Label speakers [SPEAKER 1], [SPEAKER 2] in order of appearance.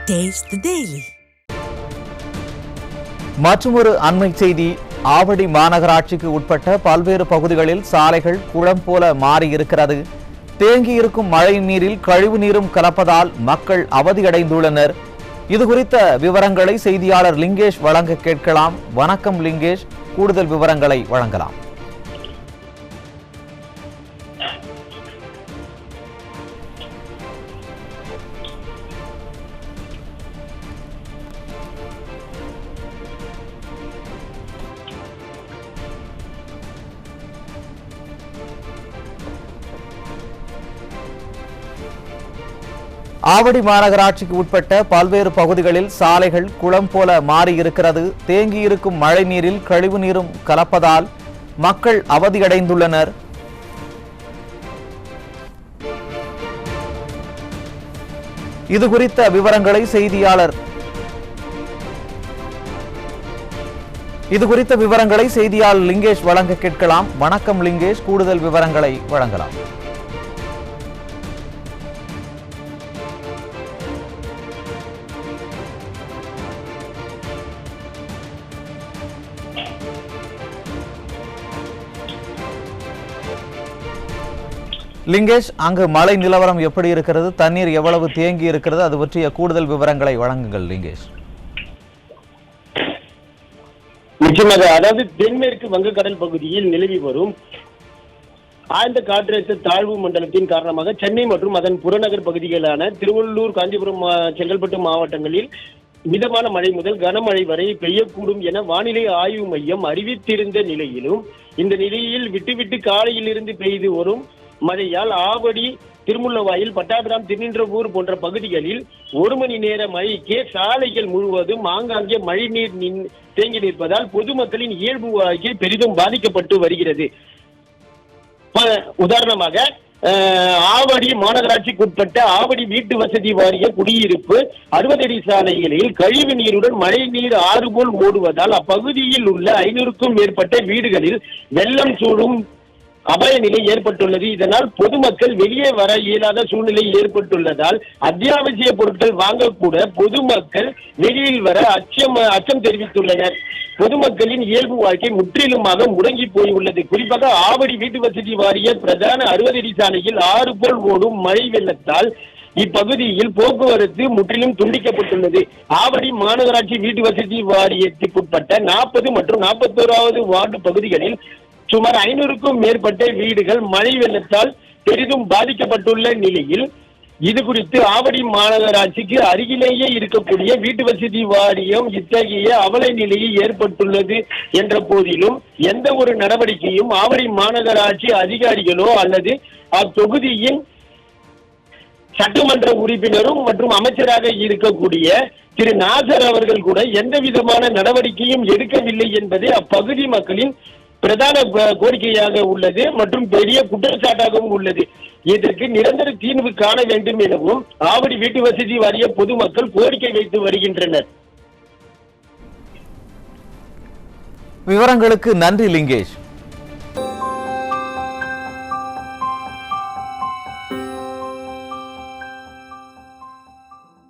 [SPEAKER 1] Taste the Daily.
[SPEAKER 2] மற்றொரு அண்மை செய்தி. ஆவடி மாநகராட்சிக்கு உட்பட்ட பல்வேறு பகுதிகளில் சாலைகள் குளம் போல மாறியிருக்கிறது. தேங்கியிருக்கும் மழை நீரில் கழிவு நீரும் கலப்பதால் மக்கள் அவதியடைந்துள்ளனர். இதுகுறித்த விவரங்களை செய்தியாளர் லிங்கேஷ் வழங்க கேட்கலாம். வணக்கம் லிங்கேஷ், கூடுதல் விவரங்களை வழங்கலாம். ஆவடி மாநகராட்சிக்கு உட்பட்ட பல்வேறு பகுதிகளில் சாலைகள் குளம் போல மாறியிருக்கிறது. தேங்கியிருக்கும் மழை நீரில் கழிவு நீரும் கலப்பதால் மக்கள் அவதியடைந்துள்ளனர். இதுகுறித்த விவரங்களை செய்தியாளர் லிங்கேஷ் வழங்க கேட்கலாம். வணக்கம் லிங்கேஷ், கூடுதல் விவரங்களை வழங்கலாம். லிங்கேஷ், அங்கு மழை நிலவரம் எப்படி இருக்கிறது? தண்ணீர் எவ்வளவு தேங்கி இருக்கிறது? அது பற்றிய கூடுதல் விவரங்களை வழங்குங்கள் லிங்கேஷ்.
[SPEAKER 3] நிச்சயமாக, அதாவது தென்மேற்கு வங்கக்கடல் பகுதியில் நிலவி வரும் ஆழ்ந்த காற்றழுத்த தாழ்வு மண்டலத்தின் காரணமாக சென்னை மற்றும் அதன் புறநகர் பகுதிகளான திருவள்ளூர், காஞ்சிபுரம், செங்கல்பட்டு மாவட்டங்களில் மிதமான மழை முதல் கனமழை வரை பெய்யக்கூடும் என வானிலை ஆய்வு மையம் அறிவித்திருந்த நிலையிலும், இந்த நிலையில் விட்டு காலையிலிருந்து பெய்து வரும் மழையால் ஆவடி, திருமுல்லவாயில், பட்டாபிராம், திருநின்றவூர் போன்ற பகுதிகளில் 1 மணி நேர மழைக்கே சாலைகள் முழுவதும் ஆங்காங்கே மழை நீர் தேங்கி நிற்பதால் பொதுமக்களின் இயல்பு வாழ்க்கை பெரிதும் பாதிக்கப்பட்டு வருகிறது. உதாரணமாக, ஆவடி மாநகராட்சிக்கு உட்பட்ட ஆவடி வீட்டு வசதி வாரிய குடியிருப்பு 60 அடி சாலைகளில் கழிவு நீருடன் மழை நீர் ஆறு போல் ஓடுவதால் அப்பகுதியில் உள்ள 500க்கும் மேற்பட்ட வீடுகளில் வெள்ளம் சூழும் அபாய நிலை ஏற்பட்டுள்ளது. இதனால் பொதுமக்கள் வெளியே வர இயலாத சூழ்நிலை ஏற்பட்டுள்ளதால் அத்தியாவசிய பொருட்கள் வாங்கக்கூட பொதுமக்கள் வெளியில் வர அச்சம் தெரிவித்துள்ளனர். பொதுமக்களின் இயல்பு வாழ்க்கை முற்றிலுமாக முடங்கி போயுள்ளது. குறிப்பாக ஆவடி வீட்டு வசதி வாரிய பிரதான 60 அடி சாலையில் ஆறு போல் ஓடும் மழை வெள்ளத்தால் இப்பகுதியில் போக்குவரத்து முற்றிலும் துண்டிக்கப்பட்டுள்ளது. ஆவடி மாநகராட்சி வீட்டு வசதி வாரியத்திற்குட்பட்ட 40 மற்றும் 41வது வார்டு பகுதிகளில் சுமார் 500க்கும் மேற்பட்ட வீடுகள் மழை வெள்ளத்தால் பெரிதும் பாதிக்கப்பட்டுள்ள நிலையில், இது குறித்து ஆவடி மாநகராட்சிக்கு அருகிலேயே இருக்கக்கூடிய வீட்டு வசதி வாரியம் இத்தகைய அவல நிலையை ஏற்பட்டுள்ளது என்ற போதிலும் எந்த ஒரு நடவடிக்கையும் ஆவடி மாநகராட்சி அதிகாரிகளோ அல்லது அத்தொகுதியின் சட்டமன்ற உறுப்பினரும் மற்றும் அமைச்சராக இருக்கக்கூடிய திரு நாசர் அவர்கள் கூட எந்த விதமான நடவடிக்கையும் எடுக்கவில்லை என்பதே அப்பகுதி மக்களின் பிரதான கோரிக்கையாக உள்ளது மற்றும் பெரிய குற்றச்சாட்டாகவும் உள்ளது. இதற்கு நிரந்தர தீர்வு காண வேண்டும் எனவும் ஆவடி வீட்டு வசதி வாரிய பொதுமக்கள் கோரிக்கை வைத்து வருகின்றனர்.
[SPEAKER 2] விவரங்களுக்கு நன்றி லிங்கேஷ்.